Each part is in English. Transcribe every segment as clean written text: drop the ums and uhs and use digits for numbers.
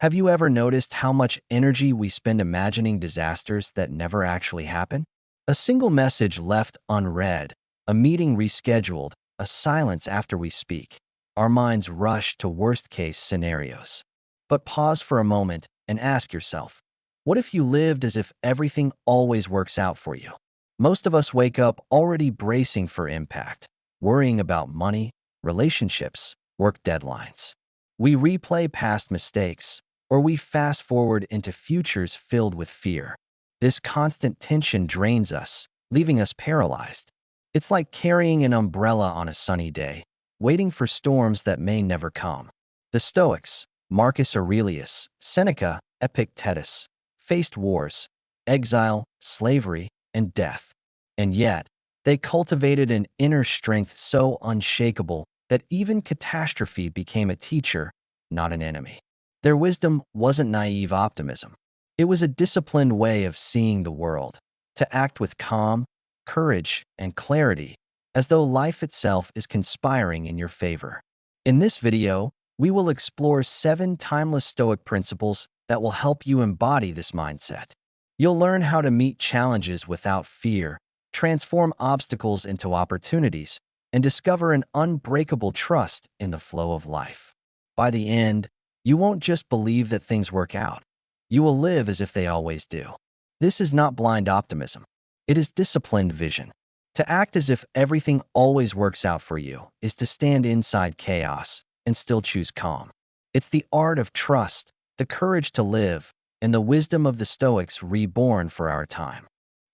Have you ever noticed how much energy we spend imagining disasters that never actually happen? A single message left unread, a meeting rescheduled, a silence after we speak. Our minds rush to worst-case scenarios. But pause for a moment and ask yourself, what if you lived as if everything always works out for you? Most of us wake up already bracing for impact, worrying about money, relationships, work deadlines. We replay past mistakes, or we fast forward into futures filled with fear. This constant tension drains us, leaving us paralyzed. It's like carrying an umbrella on a sunny day, waiting for storms that may never come. The Stoics, Marcus Aurelius, Seneca, Epictetus, faced wars, exile, slavery, and death. And yet, they cultivated an inner strength so unshakable that even catastrophe became a teacher, not an enemy. Their wisdom wasn't naive optimism. It was a disciplined way of seeing the world, to act with calm, courage, and clarity, as though life itself is conspiring in your favor. In this video, we will explore 7 timeless Stoic principles that will help you embody this mindset. You'll learn how to meet challenges without fear, transform obstacles into opportunities, and discover an unbreakable trust in the flow of life. By the end, you won't just believe that things work out. You will live as if they always do. This is not blind optimism. It is disciplined vision. To act as if everything always works out for you is to stand inside chaos and still choose calm. It's the art of trust, the courage to live, and the wisdom of the Stoics reborn for our time.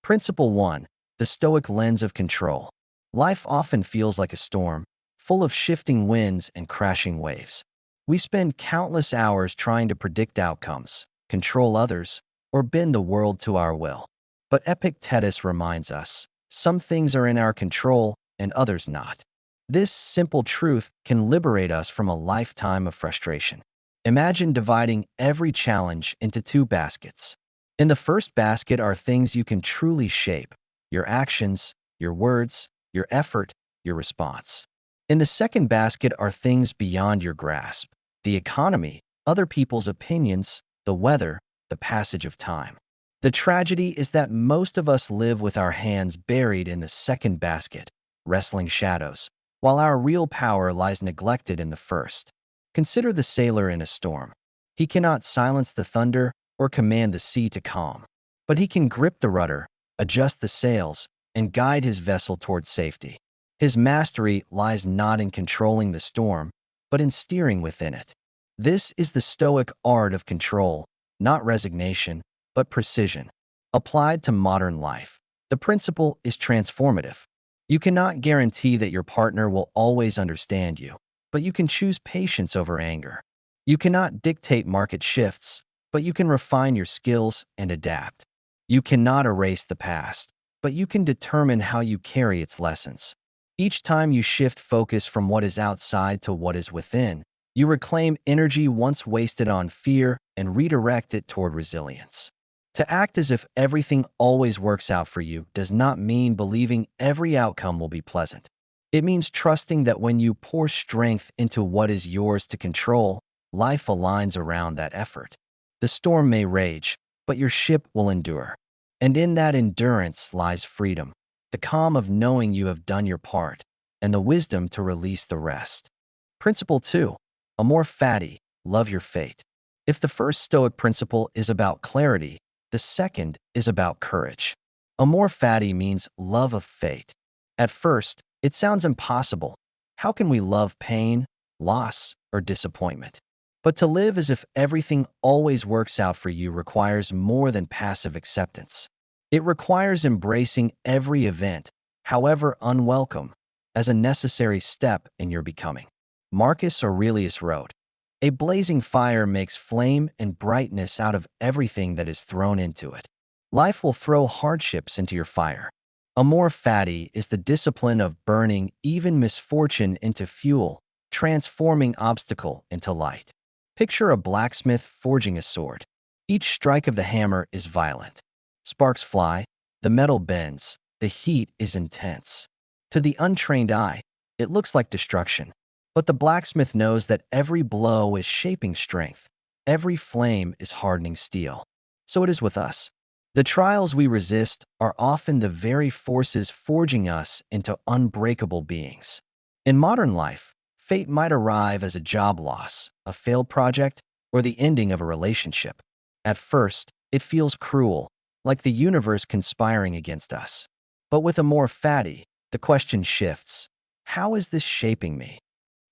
Principle 1. The Stoic lens of control. Life often feels like a storm, full of shifting winds and crashing waves. We spend countless hours trying to predict outcomes, control others, or bend the world to our will. But Epictetus reminds us, some things are in our control and others not. This simple truth can liberate us from a lifetime of frustration. Imagine dividing every challenge into 2 baskets. In the first basket are things you can truly shape: your actions, your words, your effort, your response. In the second basket are things beyond your grasp: the economy, other people's opinions, the weather, the passage of time. The tragedy is that most of us live with our hands buried in the second basket, wrestling shadows, while our real power lies neglected in the first. Consider the sailor in a storm. He cannot silence the thunder or command the sea to calm, but he can grip the rudder, adjust the sails, and guide his vessel toward safety. His mastery lies not in controlling the storm, but in steering within it. This is the Stoic art of control, not resignation, but precision. Applied to modern life, the principle is transformative. You cannot guarantee that your partner will always understand you, but you can choose patience over anger. You cannot dictate market shifts, but you can refine your skills and adapt. You cannot erase the past, but you can determine how you carry its lessons. Each time you shift focus from what is outside to what is within, you reclaim energy once wasted on fear and redirect it toward resilience. To act as if everything always works out for you does not mean believing every outcome will be pleasant. It means trusting that when you pour strength into what is yours to control, life aligns around that effort. The storm may rage, but your ship will endure. And in that endurance lies freedom, the calm of knowing you have done your part, and the wisdom to release the rest. Principle 2. Amor Fati, love your fate. If the first Stoic principle is about clarity, the second is about courage. Amor Fati means love of fate. At first, it sounds impossible. How can we love pain, loss, or disappointment? But to live as if everything always works out for you requires more than passive acceptance. It requires embracing every event, however unwelcome, as a necessary step in your becoming. Marcus Aurelius wrote, "A blazing fire makes flame and brightness out of everything that is thrown into it." Life will throw hardships into your fire. Amor Fati is the discipline of burning even misfortune into fuel, transforming obstacle into light. Picture a blacksmith forging a sword. Each strike of the hammer is violent. Sparks fly, the metal bends, the heat is intense. To the untrained eye, it looks like destruction. But the blacksmith knows that every blow is shaping strength. every flame is hardening steel. So it is with us. The trials we resist are often the very forces forging us into unbreakable beings. In modern life, fate might arrive as a job loss, a failed project, or the ending of a relationship. At first, it feels cruel, like the universe conspiring against us. But with Amor Fati, the question shifts. How is this shaping me?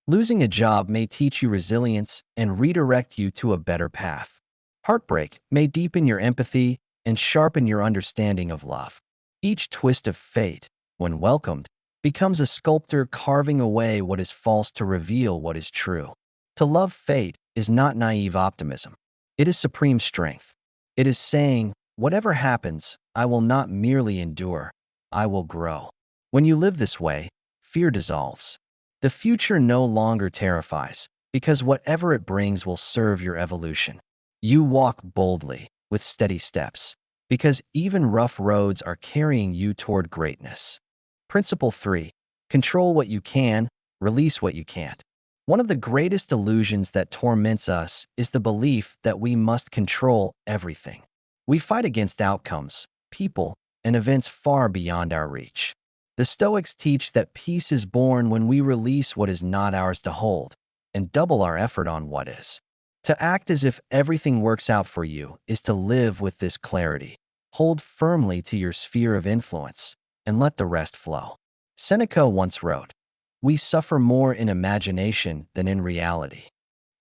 Losing a job may teach you resilience and redirect you to a better path. Heartbreak may deepen your empathy and sharpen your understanding of love. Each twist of fate, when welcomed, becomes a sculptor carving away what is false to reveal what is true. To love fate is not naive optimism. It is supreme strength. It is saying, whatever happens, I will not merely endure, I will grow. When you live this way, fear dissolves. The future no longer terrifies, because whatever it brings will serve your evolution. You walk boldly, with steady steps, because even rough roads are carrying you toward greatness. Principle 3. Control what you can, release what you can't. One of the greatest illusions that torments us is the belief that we must control everything. We fight against outcomes, people, and events far beyond our reach. The Stoics teach that peace is born when we release what is not ours to hold and double our effort on what is. To act as if everything works out for you is to live with this clarity. Hold firmly to your sphere of influence and let the rest flow. Seneca once wrote, "We suffer more in imagination than in reality."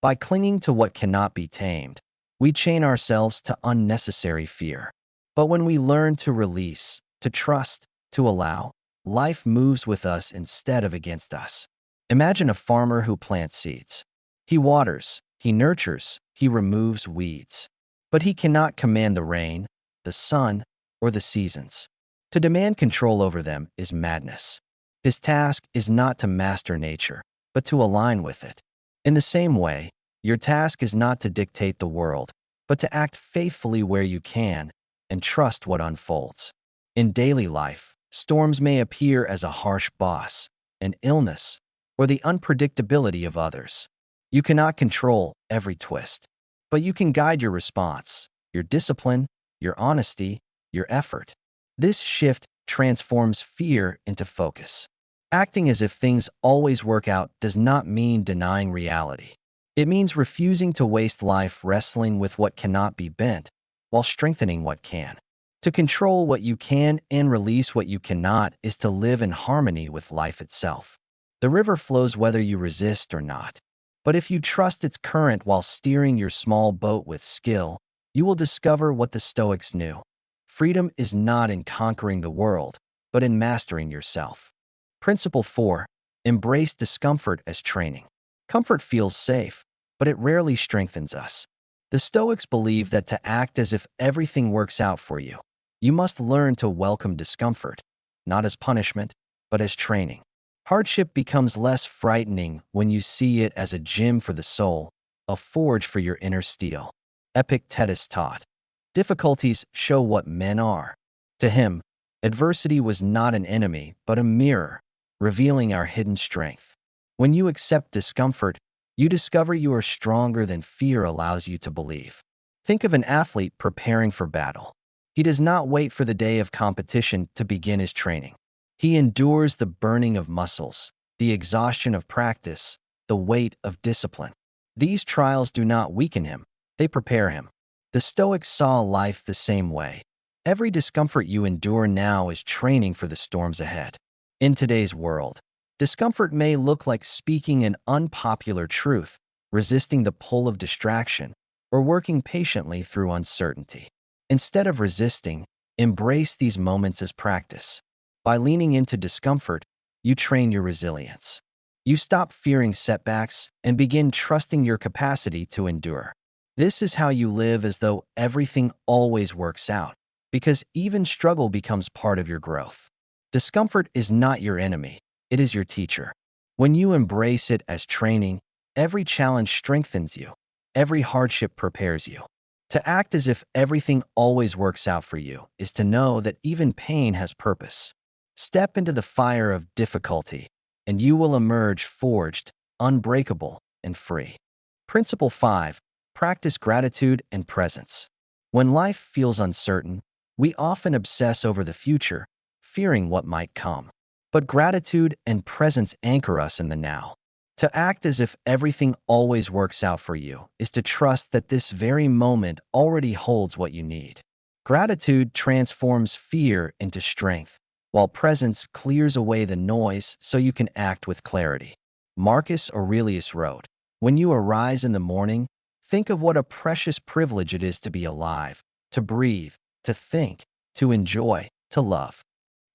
By clinging to what cannot be tamed, we chain ourselves to unnecessary fear. But when we learn to release, to trust, to allow, life moves with us instead of against us. Imagine a farmer who plants seeds. He waters, he nurtures, he removes weeds. But he cannot command the rain, the sun, or the seasons. To demand control over them is madness. His task is not to master nature, but to align with it. In the same way, your task is not to dictate the world, but to act faithfully where you can and trust what unfolds. In daily life, storms may appear as a harsh boss, an illness, or the unpredictability of others. You cannot control every twist, but you can guide your response, your discipline, your honesty, your effort. This shift transforms fear into focus. Acting as if things always work out does not mean denying reality. It means refusing to waste life wrestling with what cannot be bent, while strengthening what can. To control what you can and release what you cannot is to live in harmony with life itself. The river flows whether you resist or not. But if you trust its current while steering your small boat with skill, you will discover what the Stoics knew. Freedom is not in conquering the world, but in mastering yourself. Principle 4. Embrace discomfort as training. Comfort feels safe, but it rarely strengthens us. The Stoics believe that to act as if everything works out for you, you must learn to welcome discomfort, not as punishment, but as training. Hardship becomes less frightening when you see it as a gym for the soul, a forge for your inner steel. Epictetus taught, "Difficulties show what men are." To him, adversity was not an enemy, but a mirror, revealing our hidden strength. When you accept discomfort, you discover you are stronger than fear allows you to believe. Think of an athlete preparing for battle. He does not wait for the day of competition to begin his training. He endures the burning of muscles, the exhaustion of practice, the weight of discipline. These trials do not weaken him, they prepare him. The Stoics saw life the same way. Every discomfort you endure now is training for the storms ahead. In today's world, discomfort may look like speaking an unpopular truth, resisting the pull of distraction, or working patiently through uncertainty. Instead of resisting, embrace these moments as practice. By leaning into discomfort, you train your resilience. You stop fearing setbacks and begin trusting your capacity to endure. This is how you live as though everything always works out, because even struggle becomes part of your growth. Discomfort is not your enemy, it is your teacher. When you embrace it as training, every challenge strengthens you, every hardship prepares you. To act as if everything always works out for you is to know that even pain has purpose. Step into the fire of difficulty, and you will emerge forged, unbreakable, and free. Principle 5. Practice gratitude and presence. When life feels uncertain, we often obsess over the future, fearing what might come. But gratitude and presence anchor us in the now. To act as if everything always works out for you is to trust that this very moment already holds what you need. Gratitude transforms fear into strength, while presence clears away the noise so you can act with clarity. Marcus Aurelius wrote, "When you arise in the morning, think of what a precious privilege it is to be alive, to breathe, to think, to enjoy, to love."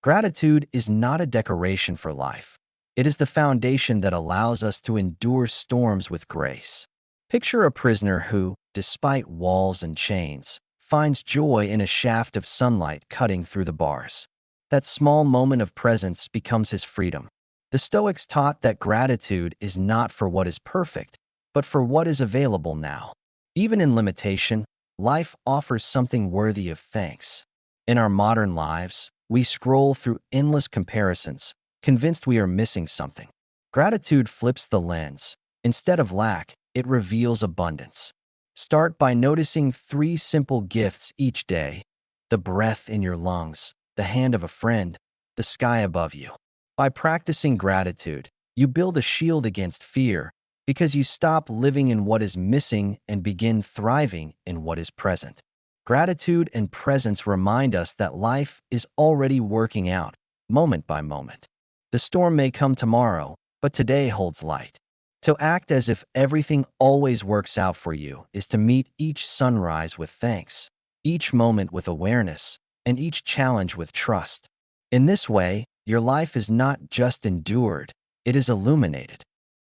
Gratitude is not a decoration for life. It is the foundation that allows us to endure storms with grace. Picture a prisoner who, despite walls and chains, finds joy in a shaft of sunlight cutting through the bars. That small moment of presence becomes his freedom. The Stoics taught that gratitude is not for what is perfect, but for what is available now. Even in limitation, life offers something worthy of thanks. In our modern lives, we scroll through endless comparisons, convinced we are missing something. Gratitude flips the lens. Instead of lack, it reveals abundance. Start by noticing 3 simple gifts each day: the breath in your lungs, the hand of a friend, the sky above you. By practicing gratitude, you build a shield against fear because you stop living in what is missing and begin thriving in what is present. Gratitude and presence remind us that life is already working out, moment by moment. The storm may come tomorrow, but today holds light. To act as if everything always works out for you is to meet each sunrise with thanks, each moment with awareness, and each challenge with trust. In this way, your life is not just endured, it is illuminated.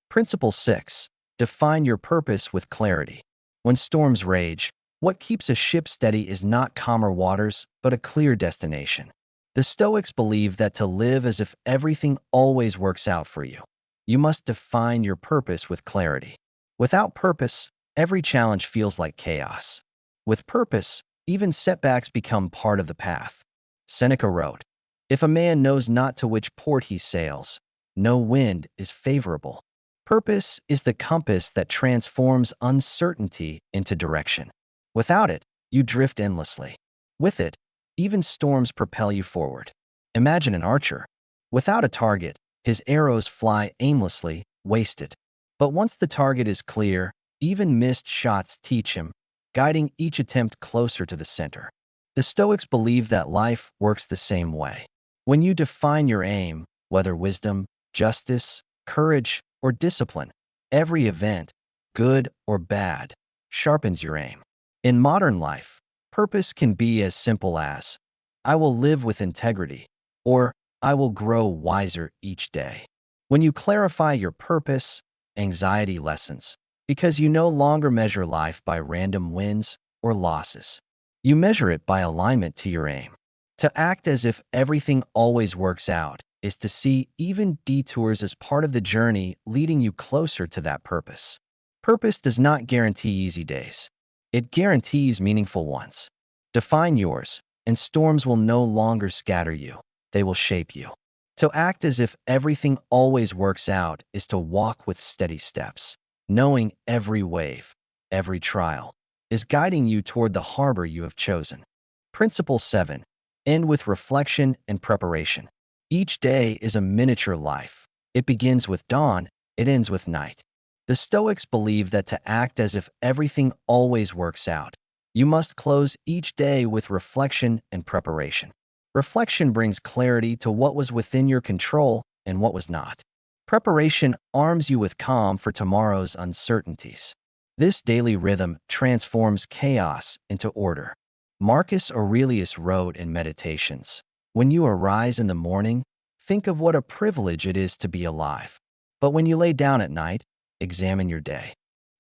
Principle 6. Define your purpose with clarity. When storms rage, what keeps a ship steady is not calmer waters, but a clear destination. The Stoics believe that to live as if everything always works out for you, you must define your purpose with clarity. Without purpose, every challenge feels like chaos. With purpose, even setbacks become part of the path. Seneca wrote, "If a man knows not to which port he sails, no wind is favorable." Purpose is the compass that transforms uncertainty into direction. Without it, you drift endlessly. With it, even storms propel you forward. Imagine an archer. Without a target, his arrows fly aimlessly, wasted. But once the target is clear, even missed shots teach him, guiding each attempt closer to the center. The Stoics believe that life works the same way. When you define your aim, whether wisdom, justice, courage, or discipline, every event, good or bad, sharpens your aim. In modern life, purpose can be as simple as, "I will live with integrity," or "I will grow wiser each day." When you clarify your purpose, anxiety lessens, because you no longer measure life by random wins or losses. You measure it by alignment to your aim. To act as if everything always works out is to see even detours as part of the journey leading you closer to that purpose. Purpose does not guarantee easy days. It guarantees meaningful ones. Define yours, and storms will no longer scatter you. They will shape you. To act as if everything always works out is to walk with steady steps, knowing every wave, every trial, is guiding you toward the harbor you have chosen. Principle 7. End with reflection and preparation. Each day is a miniature life. It begins with dawn, it ends with night. The Stoics believe that to act as if everything always works out, you must close each day with reflection and preparation. Reflection brings clarity to what was within your control and what was not. Preparation arms you with calm for tomorrow's uncertainties. This daily rhythm transforms chaos into order. Marcus Aurelius wrote in Meditations, "When you arise in the morning, think of what a privilege it is to be alive. But when you lay down at night, examine your day."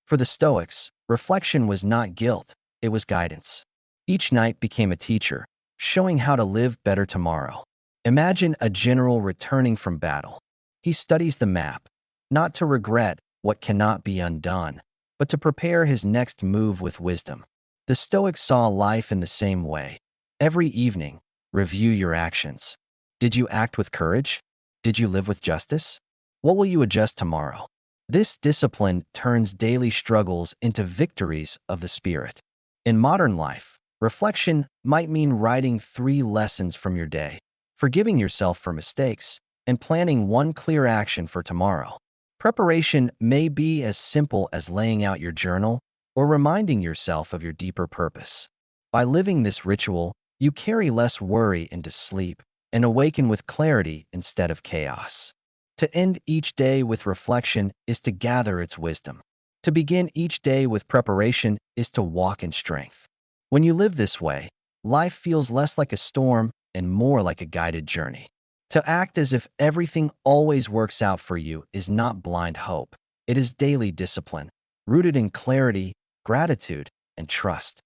For the Stoics, reflection was not guilt, it was guidance. Each night became a teacher, showing how to live better tomorrow. Imagine a general returning from battle. He studies the map, not to regret what cannot be undone, but to prepare his next move with wisdom. The Stoics saw life in the same way. Every evening, review your actions. Did you act with courage? Did you live with justice? What will you adjust tomorrow? This discipline turns daily struggles into victories of the spirit. In modern life, reflection might mean writing 3 lessons from your day, forgiving yourself for mistakes, and planning one clear action for tomorrow. Preparation may be as simple as laying out your journal or reminding yourself of your deeper purpose. By living this ritual, you carry less worry into sleep and awaken with clarity instead of chaos. To end each day with reflection is to gather its wisdom. To begin each day with preparation is to walk in strength. When you live this way, life feels less like a storm and more like a guided journey. To act as if everything always works out for you is not blind hope. It is daily discipline, rooted in clarity, gratitude, and trust.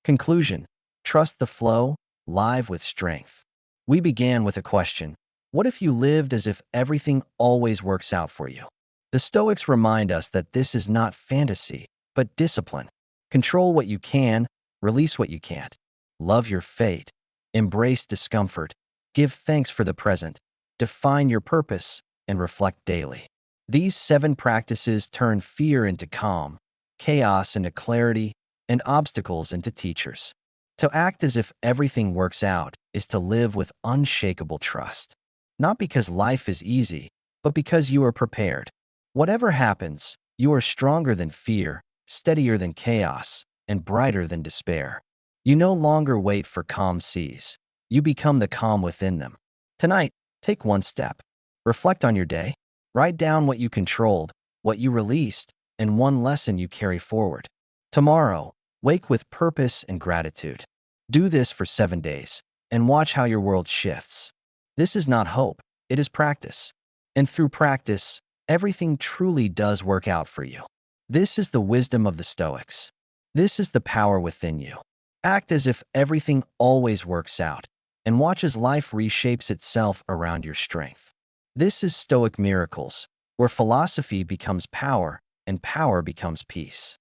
Conclusion: trust the flow, live with strength. We began with a question: what if you lived as if everything always works out for you? The Stoics remind us that this is not fantasy, but discipline. Control what you can, release what you can't. Love your fate. Embrace discomfort. Give thanks for the present. Define your purpose and reflect daily. These 7 practices turn fear into calm, chaos into clarity, and obstacles into teachers. To act as if everything works out is to live with unshakable trust. Not because life is easy, but because you are prepared. Whatever happens, you are stronger than fear, steadier than chaos, and brighter than despair. You no longer wait for calm seas. You become the calm within them. Tonight, take one step. Reflect on your day. Write down what you controlled, what you released, and one lesson you carry forward. Tomorrow, wake with purpose and gratitude. Do this for 7 days, and watch how your world shifts. This is not hope, it is practice. And through practice, everything truly does work out for you. This is the wisdom of the Stoics. This is the power within you. Act as if everything always works out, and watch as life reshapes itself around your strength. This is Stoic Miracles, where philosophy becomes power and power becomes peace.